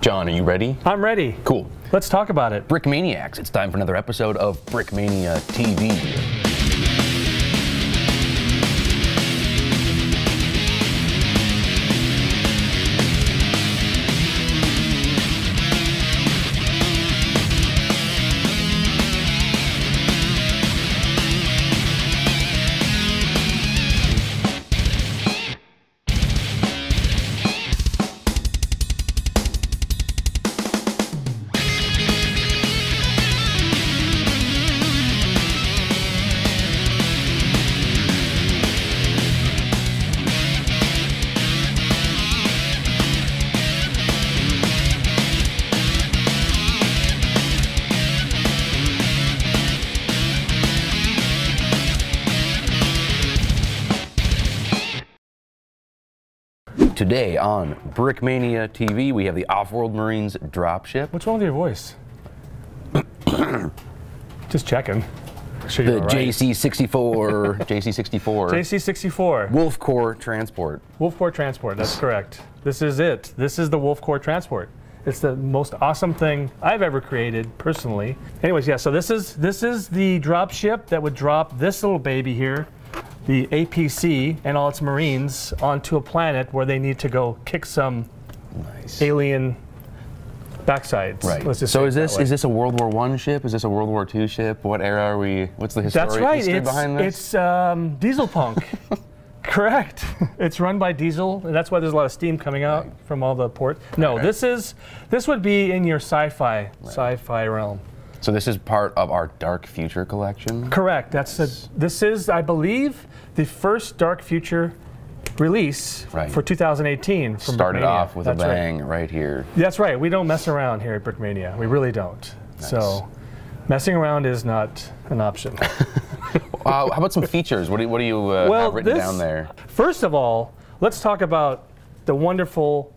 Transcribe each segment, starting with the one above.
John, are you ready? I'm ready. Cool. Let's talk about it. Brick Maniacs. It's time for another episode of Brick Mania TV. Today on Brick Mania TV, we have the Offworld Marines dropship. What's wrong with your voice? Just checking. Sure The you're right. JC-64, JC-64 Wolf Core Transport. Wolf Core Transport, that's correct. This is it. This is the Wolf Core Transport. It's the most awesome thing I've ever created, personally. Anyways, yeah, so this is the dropship that would drop this little baby here, the APC and all its Marines, onto a planet where they need to go kick some alien backsides. Right. Let's just so say is this a World War I ship? Is this a World War II ship? What era are we? What's the history? That's right. History behind this? It's diesel punk. Correct. It's run by diesel, and that's why there's a lot of steam coming out from all the ports. No, this would be in your sci-fi realm. So this is part of our Dark Future collection? Correct. This is, I believe, the first Dark Future release for 2018. From Started off with a bang right here. That's right. We don't mess around here at Brick Mania. We really don't. Nice. So messing around is not an option. How about some features? What do you have written down there? First of all, let's talk about the wonderful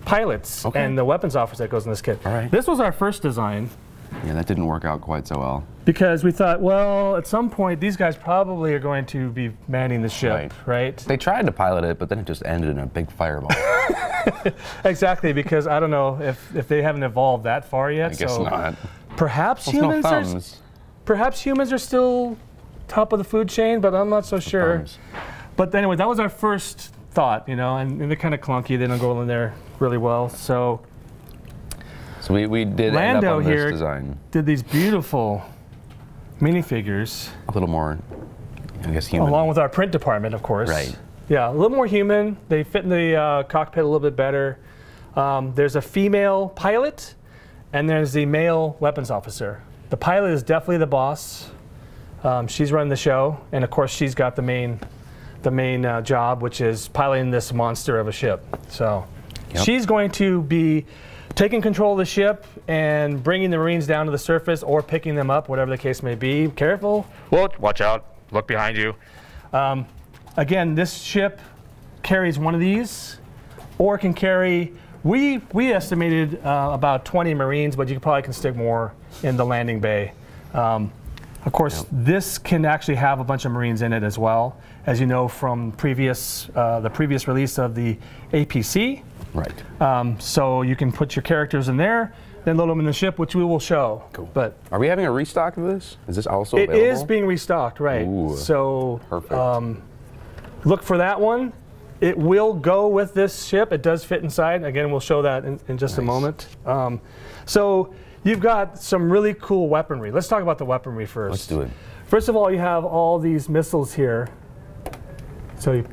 pilots and the weapons officer that goes in this kit. All right. This was our first design. Yeah, that didn't work out quite so well. Because we thought, well, at some point, these guys probably are going to be manning the ship, right? They tried to pilot it, but then it just ended in a big fireball. Exactly, because I don't know if they haven't evolved that far yet. I guess not. Perhaps humans humans are still top of the food chain, but I'm not so sure. But anyway, that was our first thought, you know, and they're kind of clunky. They don't go in there really well. So we did end up on this design. Did these beautiful minifigures. A little more, I guess, human. Along with our print department, of course. Right. Yeah, a little more human. They fit in the cockpit a little bit better. There's a female pilot, and there's the male weapons officer. The pilot is definitely the boss. She's running the show, and of course she's got the main job, which is piloting this monster of a ship. So she's going to be taking control of the ship and bringing the Marines down to the surface or picking them up, whatever the case may be. Careful. Whoa, watch out. Look behind you. Again, this ship carries one of these, or can carry, we estimated about 20 Marines, but you probably can stick more in the landing bay. Of course, this can actually have a bunch of Marines in it as well, as you know from the previous release of the APC. Right. So you can put your characters in there, then load them in the ship, which we will show. Cool. But are we having a restock of this? Is this also available? It is being restocked, right? Ooh, so perfect. Look for that one. It will go with this ship. It does fit inside. Again, we'll show that in just a moment. So you've got some really cool weaponry. Let's talk about the weaponry first. Let's do it. First of all, you have all these missiles here. So you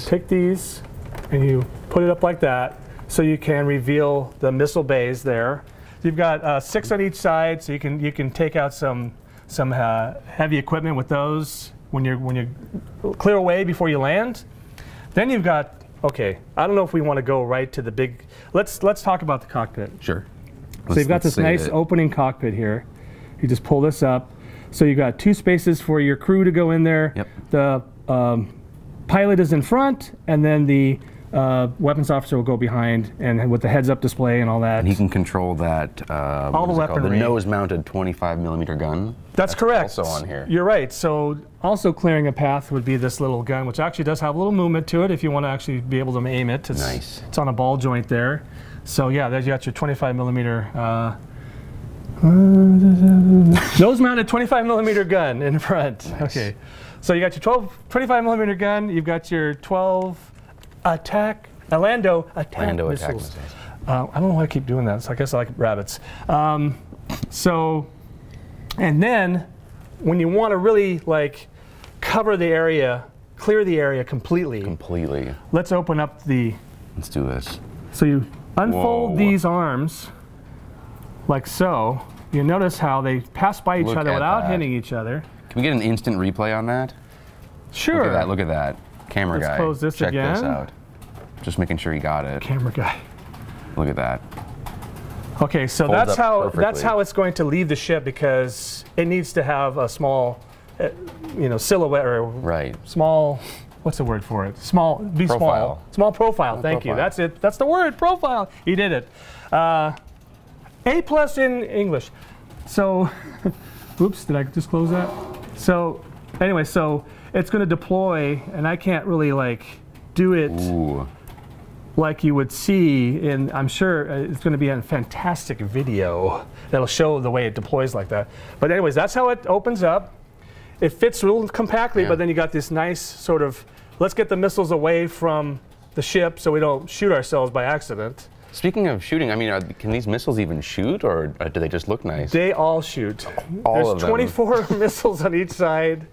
take these and you put it up like that so you can reveal the missile bays there. You've got 6 on each side, so you can take out some heavy equipment with those when you clear away before you land. Then you've got, okay, I don't know if we want to go right to the big, let's talk about the cockpit. Sure. So you've got this nice opening cockpit here. You just pull this up. So you've got 2 spaces for your crew to go in there. Yep. The pilot is in front, and then the weapons officer will go behind, and with the heads-up display and all that. And he can control that. All the weaponry. The nose-mounted 25mm gun. That's correct. Also on here. You're right. So also clearing a path would be this little gun, which actually does have a little movement to it if you want to actually be able to aim it. It's, nice. It's on a ball joint there. So yeah, there's you got your 25 millimeter nose mounted 25 millimeter gun in front. Nice. Okay. So you got your 25 millimeter gun, you've got your 12 Lando attack missiles. I don't know why I keep doing that, so I guess I like rabbits. And then when you want to really like cover the area, clear the area completely. Let's open up the. Let's do this. So you unfold these arms like so. You notice how they pass by each other without hitting each other. Can we get an instant replay on that? Sure. Look at that. Look at that. Camera guy. Let's close this Check again. this out. Just making sure he got it. Camera guy. Look at that. Okay, so Folds that's how it's going to leave the ship, because it needs to have a small, silhouette or small. What's the word for it? Small. Profile. Small profile. Thank you. That's it. That's the word. Profile. You did it. A+ in English. So, oops, did I just close that? So, anyway, so it's going to deploy, and I can't really like do it like you would see in. I'm sure it's going to be a fantastic video that'll show the way it deploys like that. But anyways, that's how it opens up. It fits real compactly, but then you got this nice sort of. Let's get the missiles away from the ship so we don't shoot ourselves by accident. Speaking of shooting, I mean, can these missiles even shoot, or do they just look nice? They all shoot. There's 24 missiles on each side.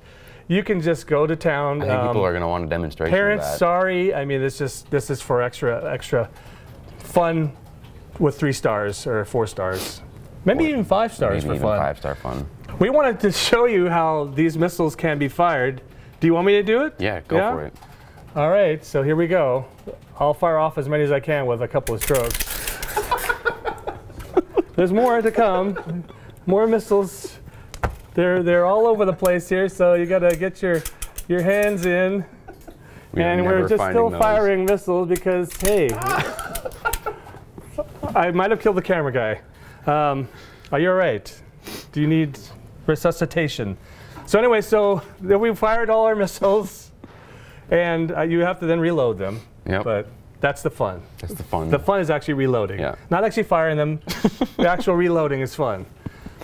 You can just go to town. I think people are going to want a demonstration Parents, of that. sorry. I mean, this is for extra fun with 3 stars or 4 stars. Maybe even 5 stars for fun. 5-star fun. We wanted to show you how these missiles can be fired. Do you want me to do it? Yeah, go for it. All right, so here we go. I'll fire off as many as I can with a couple of strokes. There's more to come. More missiles. They're all over the place here, so you got to get your hands in. And we're just still firing missiles because, hey, I might have killed the camera guy. Are you all right? Do you need resuscitation? So anyway, so we fired all our missiles, and you have to then reload them. Yep. But that's the fun. That's the fun. The fun is actually reloading. Yeah. Not actually firing them. The actual reloading is fun.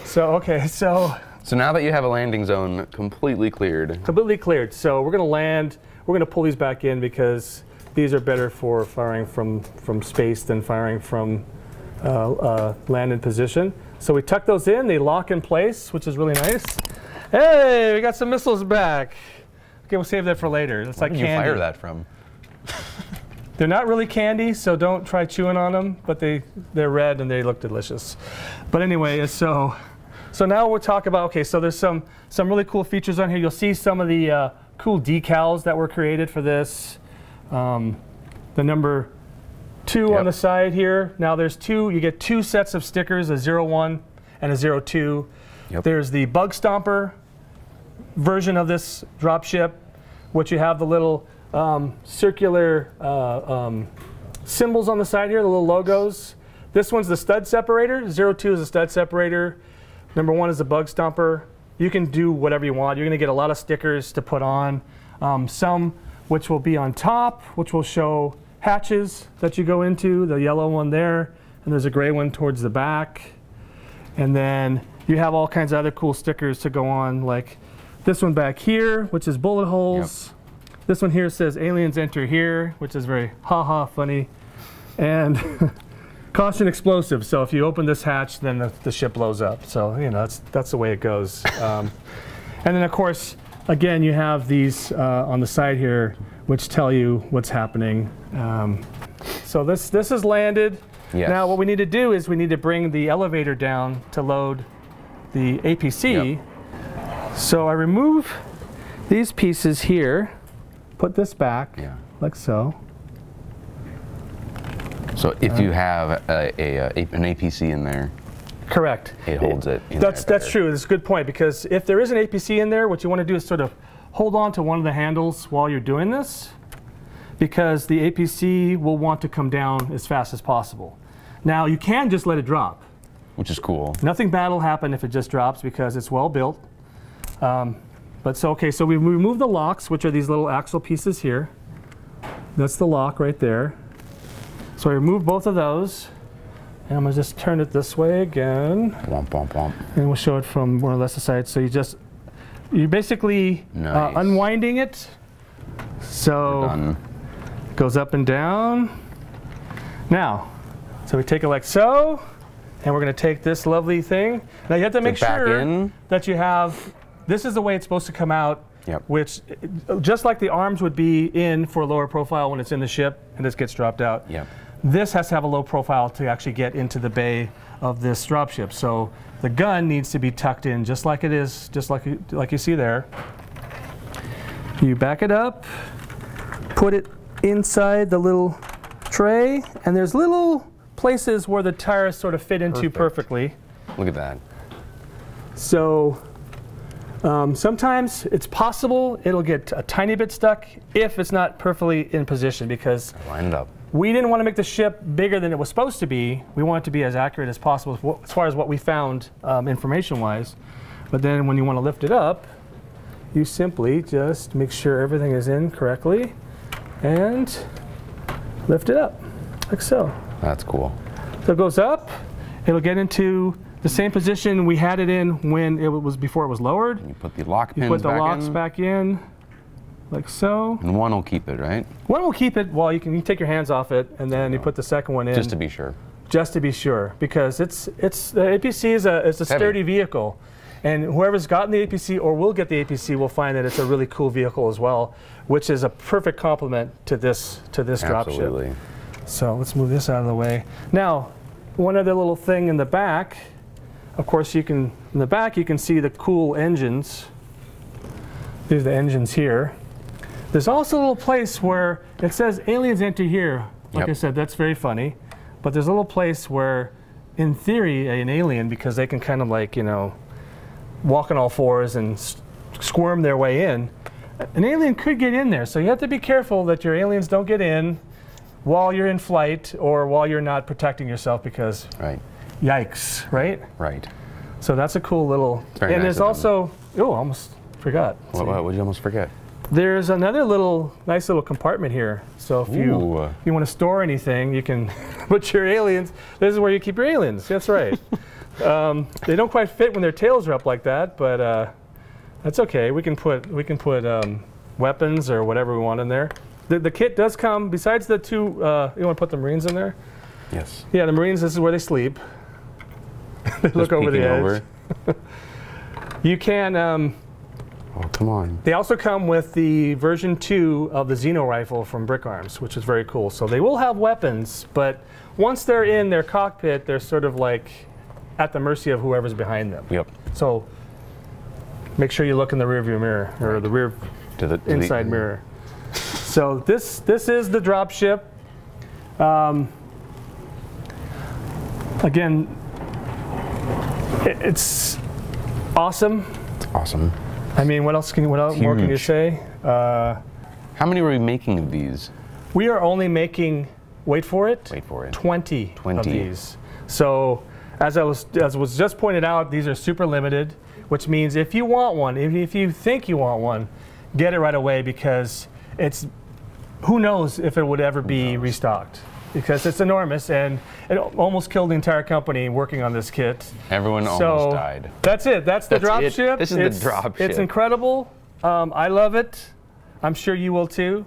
So, okay, so now that you have a landing zone completely cleared. Completely cleared. So we're going to land. We're going to pull these back in because these are better for firing from space than firing from landed position. So we tuck those in. They lock in place, which is really nice. Hey, we got some missiles back. Okay, we'll save that for later. It's like candy. Where did you fire that from? They're not really candy, so don't try chewing on them, but they're red and they look delicious. But anyway, so now we'll talk about, okay, so there's some really cool features on here. You'll see some of the cool decals that were created for this. The number 2 on the side here. Now there's you get 2 sets of stickers, a 01 and a 02. Yep. There's the Bug Stomper version of this dropship, which you have the little circular symbols on the side here, the little logos. This one's the stud separator. 02 is a stud separator. Number 1 is the Bug Stomper. You can do whatever you want. You're going to get a lot of stickers to put on. Some which will be on top, which will show hatches that you go into, the yellow one there, and there's a gray one towards the back. And then you have all kinds of other cool stickers to go on, like this one back here, which is bullet holes. Yep. This one here says aliens enter here, which is very ha-ha funny. And caution explosive. So if you open this hatch, then the ship blows up. So, you know, that's the way it goes. And then, of course, again, you have these on the side here, which tell you what's happening. So this is landed. Yes. Now what we need to do is we need to bring the elevator down to load the APC. Yep. So I remove these pieces here, put this back, like so. So if you have an APC in there, correct, it holds it. That's true. That's a good point, because if there is an APC in there, what you want to do is sort of hold on to one of the handles while you're doing this, because the APC will want to come down as fast as possible. Now you can just let it drop, which is cool. Nothing bad will happen if it just drops because it's well built. But so okay, so we remove the locks, which are these little axle pieces here. That's the lock right there. So I remove both of those. And I'm going to just turn it this way again. Womp, womp, womp. And we'll show it from more or less the side. So you're basically nice. Unwinding it. So it goes up and down. Now, so we take it like so, and we're going to take this lovely thing. Now you have to make sure that you have, this is the way it's supposed to come out, which just like the arms would be in for a lower profile when it's in the ship and this gets dropped out. This has to have a low profile to actually get into the bay of this dropship. So the gun needs to be tucked in just like it is, just like you see there. You back it up, put it inside the little tray, and there's little places where the tires sort of fit into perfectly. Look at that. So sometimes it's possible it'll get a tiny bit stuck if it's not perfectly in position, because line it up. We didn't want to make the ship bigger than it was supposed to be. We want it to be as accurate as possible as far as what we found information-wise. But then when you want to lift it up, you simply just make sure everything is in correctly and lift it up, like so. That's cool. So it goes up, it'll get into the same position we had it in when it was before it was lowered. And you put the lock pins back in. You put the locks back in, like so. And one will keep it, right? One will keep it. Well, you take your hands off it, and then you put the second one in. Just to be sure. Just to be sure, because the APC is a sturdy vehicle, and whoever's gotten the APC or will get the APC will find that it's a really cool vehicle as well, which is a perfect complement to this dropship. So let's move this out of the way. Now, one other little thing in the back. Of course, in the back you can see the cool engines. These are the engines here. There's also a little place where it says aliens enter here. Like I said, that's very funny. But there's a little place where, in theory, an alien, because they can kind of like, walk on all fours and squirm their way in, an alien could get in there. So you have to be careful that your aliens don't get in while you're in flight or while you're not protecting yourself, because yikes, right? Right. So that's a cool little, and there's also, oh, almost forgot. What would you almost forget? There's another nice little compartment here. So if you want to store anything, you can put your aliens. This is where you keep your aliens. That's right. They don't quite fit when their tails are up like that, but that's okay. We can put weapons or whatever we want in there. The kit does come, besides the two. You want to put the Marines in there? Yes. Yeah, the Marines. This is where they sleep. They look over the edge. You can. Oh, come on. They also come with the version 2 of the Xeno rifle from Brick Arms, which is very cool. So they will have weapons, but once they're in their cockpit, they're sort of like at the mercy of whoever's behind them. So make sure you look in the rearview mirror, or the inside mirror. So this is the dropship. Again, it's awesome. It's awesome. I mean, what more can you say? How many were we making of these? We are only making, wait for it, 20 of these. So as was just pointed out, these are super limited, which means if you want one, if you think you want one, get it right away, because who knows if it would ever be restocked, because it's enormous, and it almost killed the entire company working on this kit. Everyone almost died. That's it. That's the dropship. This is the dropship. It's incredible. I love it. I'm sure you will too.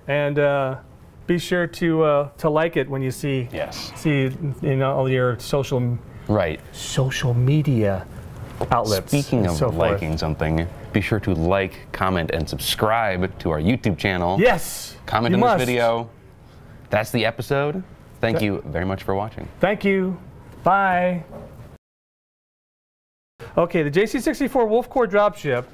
And be sure to like it when you see all your social media outlets. Speaking of liking something, be sure to like, comment, and subscribe to our YouTube channel. Yes. Comment on this video. That's the episode. Thank you very much for watching. Thank you. Bye. Okay, the JC-64 Wolf Core Dropship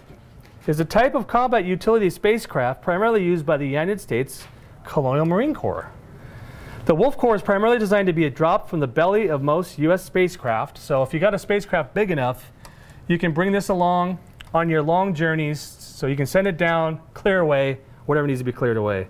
is a type of combat utility spacecraft primarily used by the United States Colonial Marine Corps. The Wolf Core is primarily designed to be dropped from the belly of most U.S. spacecraft. So if you got a spacecraft big enough, you can bring this along on your long journeys, so you can send it down, clear away, whatever needs to be cleared away.